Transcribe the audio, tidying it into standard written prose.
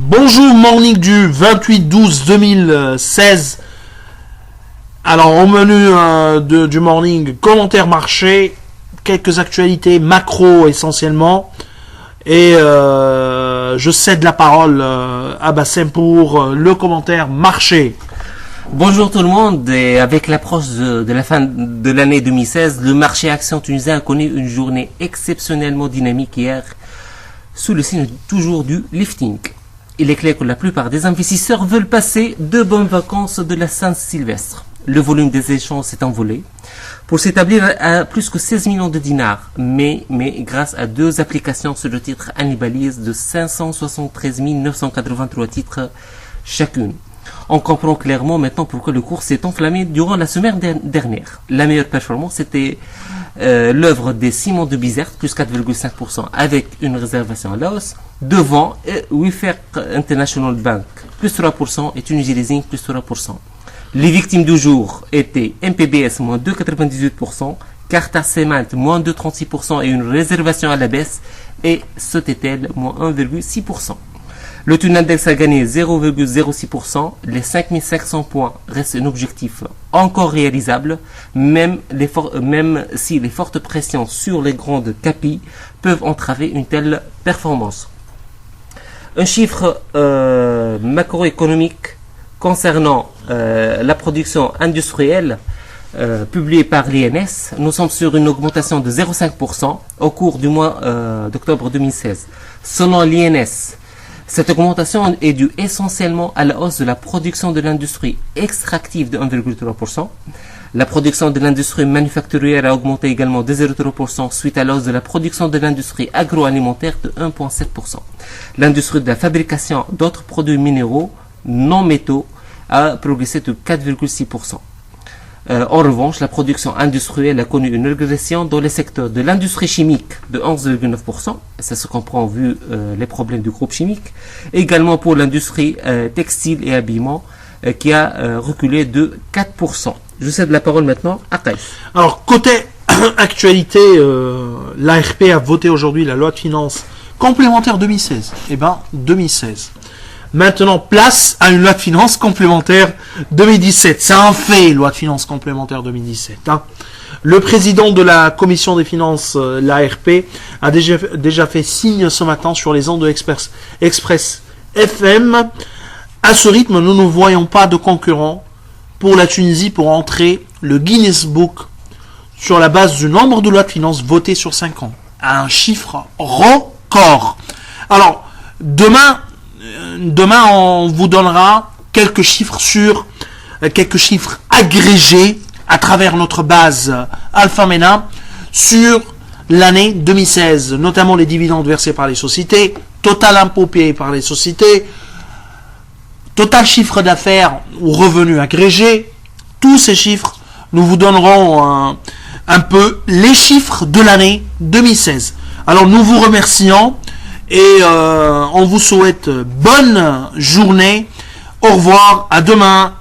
Bonjour, morning du 28-12-2016. Alors, au menu du morning, commentaires marché, quelques actualités macro essentiellement. Et je cède la parole à Bassem pour le commentaire marché. Bonjour tout le monde, et avec l'approche de la fin de l'année 2016, le marché action tunisien a connu une journée exceptionnellement dynamique hier, sous le signe toujours du lifting. Il est clair que la plupart des investisseurs veulent passer de bonnes vacances de la Saint-Sylvestre. Le volume des échanges s'est envolé pour s'établir à plus que 16 millions de dinars, mais grâce à deux applications sur le titre annibalise de 573 983 titres chacune. On comprend clairement maintenant pourquoi le cours s'est enflammé durant la semaine dernière. La meilleure performance était l'œuvre des Simon de Bizerte, plus 4,5% avec une réservation à la hausse, devant Wifaq International Bank, plus 3% et Tunisie Leasing, plus 3%. Les victimes du jour étaient MPBS, moins 2,98%, Carta Cement, moins 2,36% et une réservation à la baisse, et Sotetel, moins 1,6%. Le taux d'index a gagné 0,06%. Les 5500 points restent un objectif encore réalisable, même si les fortes pressions sur les grandes capis peuvent entraver une telle performance. Un chiffre macroéconomique concernant la production industrielle publié par l'INS, nous sommes sur une augmentation de 0,5% au cours du mois d'octobre 2016. Selon l'INS, cette augmentation est due essentiellement à la hausse de la production de l'industrie extractive de 1,3%. La production de l'industrie manufacturière a augmenté également de 0,3% suite à la hausse de la production de l'industrie agroalimentaire de 1,7%. L'industrie de la fabrication d'autres produits minéraux non métaux a progressé de 4,6%. En revanche, la production industrielle a connu une régression dans les secteurs de l'industrie chimique de 11,9%, ça se comprend vu les problèmes du groupe chimique, et également pour l'industrie textile et habillement qui a reculé de 4%. Je cède la parole maintenant à Kaïs. Alors, côté actualité, l'ARP a voté aujourd'hui la loi de finances complémentaire 2016. Eh ben, 2016. Maintenant, place à une loi de finances complémentaire 2017. C'est un fait, loi de finances complémentaire 2017. Hein. Le président de la commission des finances, l'ARP, a déjà fait signe ce matin sur les ondes de Express FM. À ce rythme, nous ne voyons pas de concurrent pour la Tunisie pour entrer le Guinness Book sur la base du nombre de lois de finances votées sur 5 ans. À un chiffre record. Alors, demain, on vous donnera quelques chiffres agrégés à travers notre base Alpha MENA sur l'année 2016, notamment les dividendes versés par les sociétés, total impôt payé par les sociétés, total chiffre d'affaires ou revenus agrégés. Tous ces chiffres, nous vous donnerons un peu les chiffres de l'année 2016. Alors nous vous remercions. Et on vous souhaite bonne journée. Au revoir, à demain.